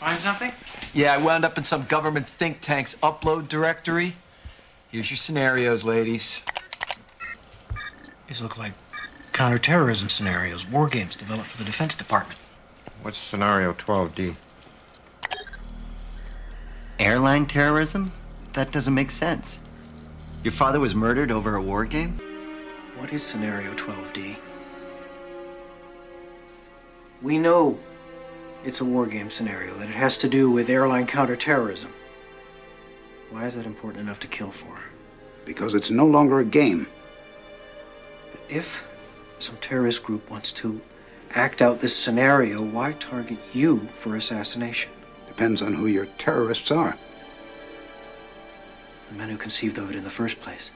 Find something? Yeah, I wound up in some government think tank's upload directory. Here's your scenarios, ladies. These look like counterterrorism scenarios, war games developed for the Defense Department. What's scenario 12D? Airline terrorism? That doesn't make sense. Your father was murdered over a war game? What is scenario 12D? We know it's a war game scenario, that it has to do with airline counterterrorism. Why is that important enough to kill for? Because it's no longer a game. But if some terrorist group wants to act out this scenario, why target you for assassination? Depends on who your terrorists are. The men who conceived of it in the first place.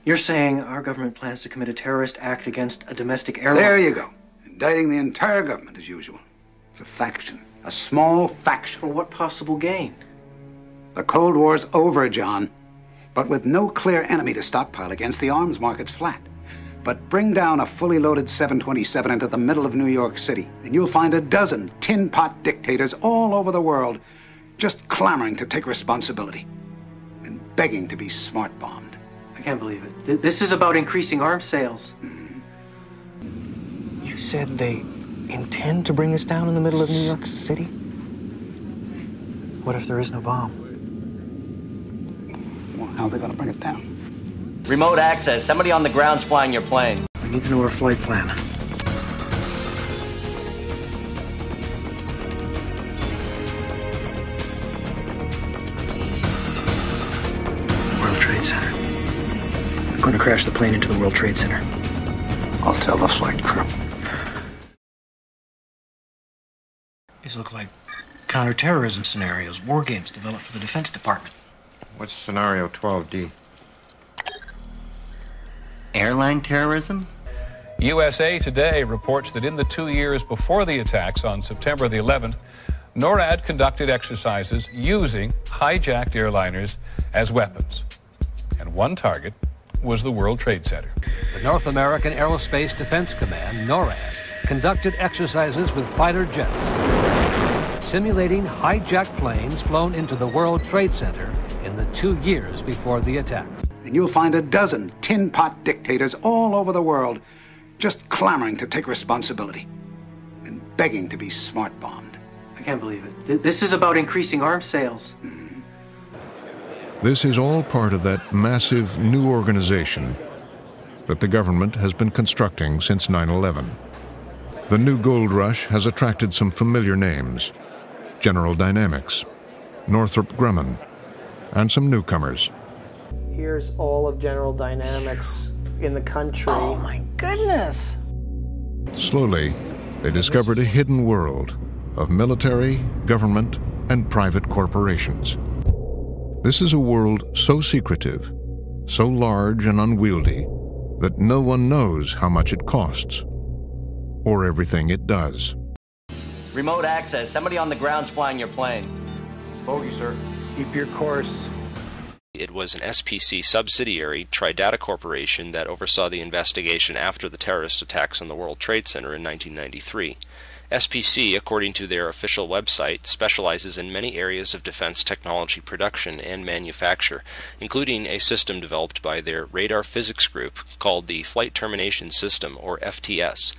You're saying our government plans to commit a terrorist act against a domestic airline? There you go. Indicting the entire government as usual. It's a faction. A small faction. For what possible gain? The Cold War's over, John. But with no clear enemy to stockpile against, the arms market's flat. But bring down a fully loaded 727 into the middle of New York City, and you'll find a dozen tin-pot dictators all over the world just clamoring to take responsibility and begging to be smart-bombed. I can't believe it. This is about increasing arms sales. You said they intend to bring this down in the middle of New York City? What if there is no bomb? Well, how are they going to bring it down? Remote access. Somebody on the ground's flying your plane. We need to know our flight plan. World Trade Center. We're going to crash the plane into the World Trade Center. I'll tell the flight crew. These look like counterterrorism scenarios, war games developed for the Defense Department. What's scenario 12D? Airline terrorism? USA Today reports that in the 2 years before the attacks on September the 11th, NORAD conducted exercises using hijacked airliners as weapons. And one target was the World Trade Center. The North American Aerospace Defense Command, NORAD, conducted exercises with fighter jets, simulating hijacked planes flown into the World Trade Center in the 2 years before the attacks. And you'll find a dozen tin-pot dictators all over the world just clamoring to take responsibility and begging to be smart-bombed. I can't believe it. This is about increasing arms sales. This is all part of that massive new organization that the government has been constructing since 9/11. The new gold rush has attracted some familiar names: General Dynamics, Northrop Grumman, and some newcomers. Here's all of General Dynamics in the country. Oh my goodness! Slowly, they discovered a hidden world of military, government, and private corporations. This is a world so secretive, so large and unwieldy, that no one knows how much it costs, or everything it does. Remote access. Somebody on the ground's flying your plane. Bogey, sir. Keep your course. It was an SPC subsidiary, Tridata Corporation, that oversaw the investigation after the terrorist attacks on the World Trade Center in 1993. SPC, according to their official website, specializes in many areas of defense technology production and manufacture, including a system developed by their radar physics group called the Flight Termination System, or FTS.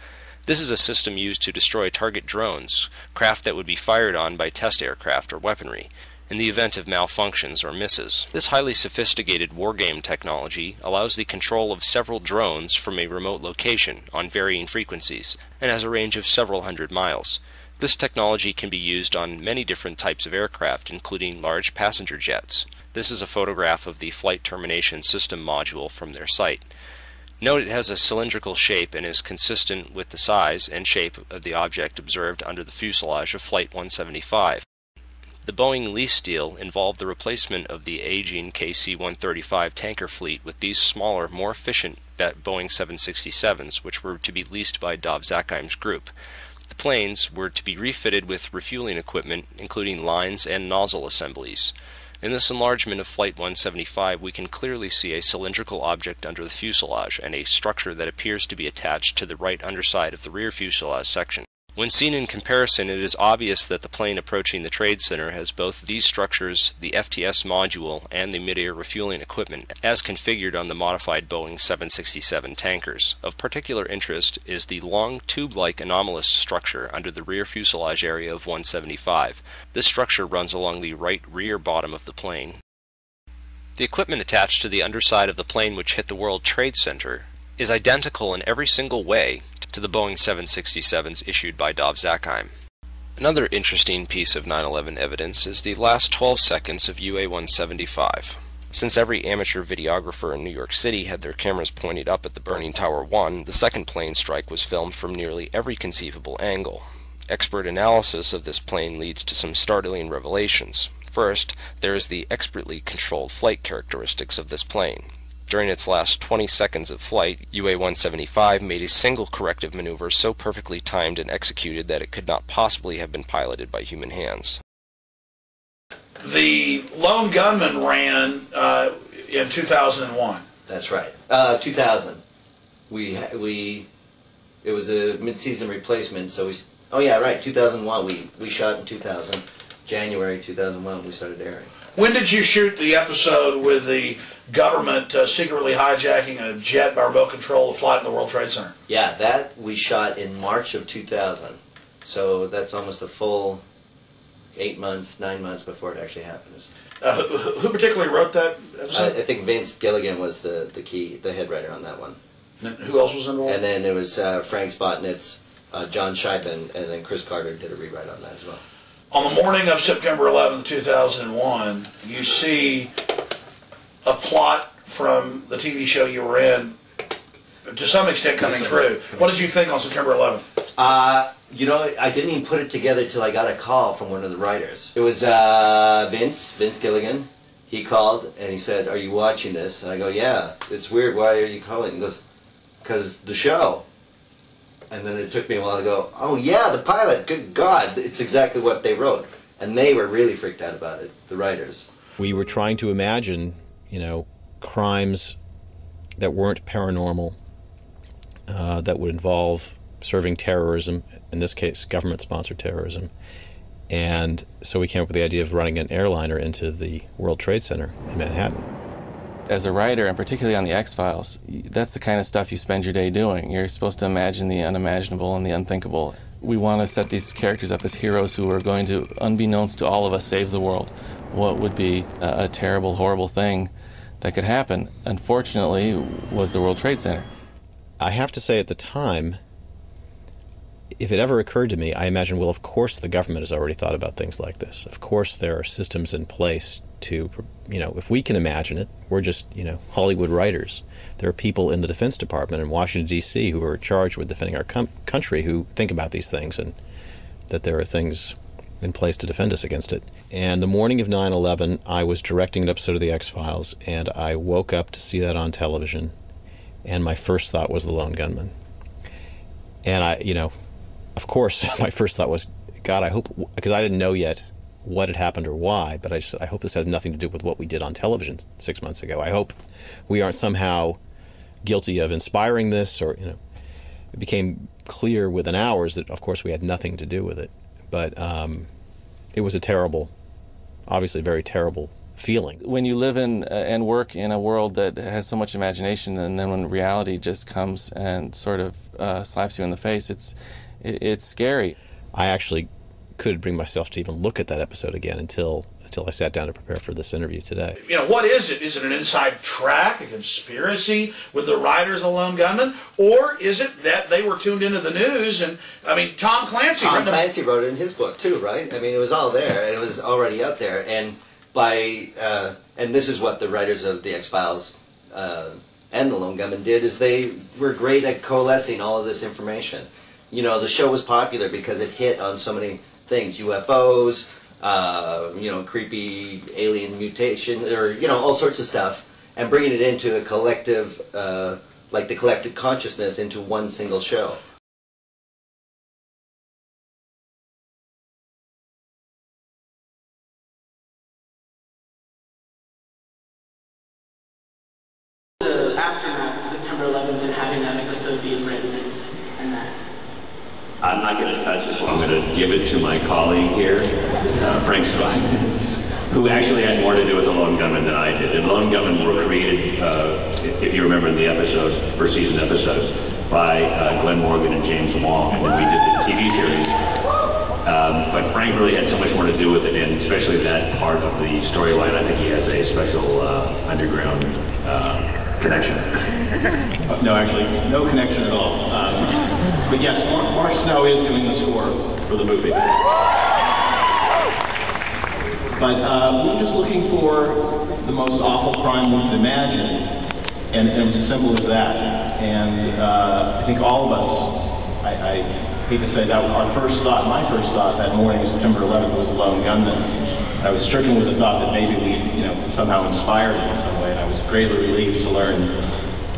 This is a system used to destroy target drones, craft that would be fired on by test aircraft or weaponry, in the event of malfunctions or misses. This highly sophisticated wargame technology allows the control of several drones from a remote location on varying frequencies and has a range of several hundred miles. This technology can be used on many different types of aircraft, including large passenger jets. This is a photograph of the Flight Termination System module from their site. Note it has a cylindrical shape and is consistent with the size and shape of the object observed under the fuselage of Flight 175. The Boeing lease deal involved the replacement of the aging KC-135 tanker fleet with these smaller, more efficient Boeing 767s, which were to be leased by Dov Zakheim's group. The planes were to be refitted with refueling equipment, including lines and nozzle assemblies. In this enlargement of Flight 175, we can clearly see a cylindrical object under the fuselage and a structure that appears to be attached to the right underside of the rear fuselage section. When seen in comparison, it is obvious that the plane approaching the Trade Center has both these structures, the FTS module, and the mid-air refueling equipment, as configured on the modified Boeing 767 tankers. Of particular interest is the long tube-like anomalous structure under the rear fuselage area of 175. This structure runs along the right rear bottom of the plane. The equipment attached to the underside of the plane which hit the World Trade Center is identical in every single way to the Boeing 767s issued by Dov Zakheim. Another interesting piece of 9/11 evidence is the last 12 seconds of UA-175. Since every amateur videographer in New York City had their cameras pointed up at the burning Tower 1, the second plane strike was filmed from nearly every conceivable angle. Expert analysis of this plane leads to some startling revelations. First, there is the expertly controlled flight characteristics of this plane. During its last 20 seconds of flight, UA-175 made a single corrective maneuver so perfectly timed and executed that it could not possibly have been piloted by human hands. The Lone Gunmen ran in 2001. That's right. 2000. It was a mid-season replacement, so 2001. We shot in 2000. January 2001 we started airing. When did you shoot the episode with the government secretly hijacking a jet by remote control to fly in the World Trade Center? Yeah, that we shot in March of 2000. So that's almost a full 9 months before it actually happens. Who particularly wrote that episode? I think Vince Gilligan was the head writer on that one. And who else was involved? And then it was Frank Spotnitz, John Scheiben, and then Chris Carter did a rewrite on that as well. On the morning of September 11th, 2001, you see a plot from the TV show you were in, to some extent, coming true. What did you think on September 11th? I didn't even put it together till I got a call from one of the writers. It was Vince Gilligan. He called and he said, "Are you watching this?" And I go, "Yeah." "It's weird. Why are you calling?" He goes, "Because the show." And then it took me a while to go, "Oh yeah, the pilot, good God, it's exactly what they wrote." And they were really freaked out about it, the writers. We were trying to imagine, crimes that weren't paranormal, that would involve serving terrorism, in this case government-sponsored terrorism. And so we came up with the idea of running an airliner into the World Trade Center in Manhattan. As a writer, and particularly on the X-Files, that's the kind of stuff you spend your day doing. You're supposed to imagine the unimaginable and the unthinkable. We want to set these characters up as heroes who are going to, unbeknownst to all of us, save the world. What would be a terrible, horrible thing that could happen, unfortunately, was the World Trade Center. I have to say at the time, if it ever occurred to me, I imagined, well, of course the government has already thought about things like this. Of course there are systems in place to, if we can imagine it, we're just, Hollywood writers. There are people in the Defense Department in Washington, D.C. who are charged with defending our country who think about these things and that there are things in place to defend us against it. And the morning of 9/11, I was directing an episode of The X-Files, and I woke up to see that on television, and my first thought was the Lone Gunmen. And of course, my first thought was, God, I hope, because I didn't know yet what had happened or why, but I hope this has nothing to do with what we did on television 6 months ago. I hope we aren't somehow guilty of inspiring this, or, it became clear within hours that, of course, we had nothing to do with it. But it was a terrible, obviously very terrible feeling. When you live in and work in a world that has so much imagination, and then when reality just comes and sort of slaps you in the face, it's scary. I actually couldn't bring myself to even look at that episode again until I sat down to prepare for this interview today. What is it? Is it an inside track, a conspiracy with the writers of the Lone Gunmen? Or is it that they were tuned into the news? And, Tom Clancy wrote it in his book, too, right? It was all there, and it was already out there. And and this is what the writers of The X-Files and the Lone Gunmen did, is they were great at coalescing all of this information. The show was popular because it hit on so many things, UFOs, creepy alien mutation, or, all sorts of stuff, and bringing it into a collective, like the collective consciousness, into one single show. The aftermath of September 11th and having that episode being written and that. I'm not going to touch this one. I'm going to give it to my colleague here, Frank Stevens, who actually had more to do with the Lone Gunmen than I did. The Lone Gunmen were created, if you remember in the episode, first season episode, by Glenn Morgan and James Wong, and then we did the TV series. But Frank really had so much more to do with it, and especially that part of the storyline. I think he has a special underground connection. No, actually, no connection at all. But yes, Mark Snow is doing the score for the movie. But we're just looking for the most awful crime we can imagine, and it was as simple as that. And I think all of us, I hate to say that, our first thought, my first thought that morning, September 11th, was the Lone Gunmen. I was stricken with the thought that maybe we, somehow inspired it in some way, and I was greatly relieved to learn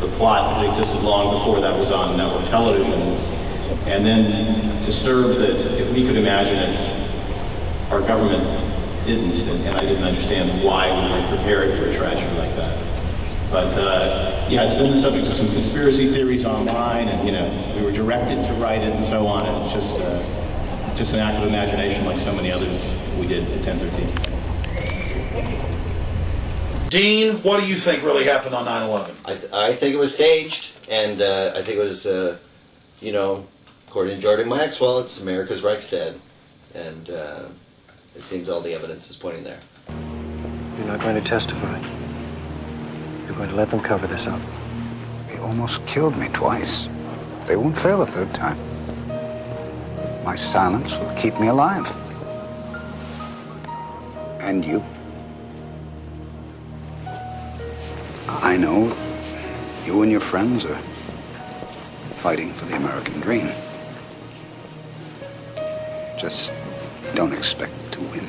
the plot that existed long before that was on network television, and then disturbed that if we could imagine it, our government didn't, and I didn't understand why we weren't prepared for a tragedy like that. But yeah, it's been the subject of some conspiracy theories online, and we were directed to write it and so on, and it's just an act of imagination like so many others we did at 10/13. Dean, what do you think really happened on 9/11? I think it was staged, and I think it was, according to Jordan Maxwell, it's America's Reichstag, and it seems all the evidence is pointing there. You're not going to testify. You're going to let them cover this up. They almost killed me twice. They won't fail a third time. My silence will keep me alive. And you. I know you and your friends are fighting for the American dream. Just don't expect to win.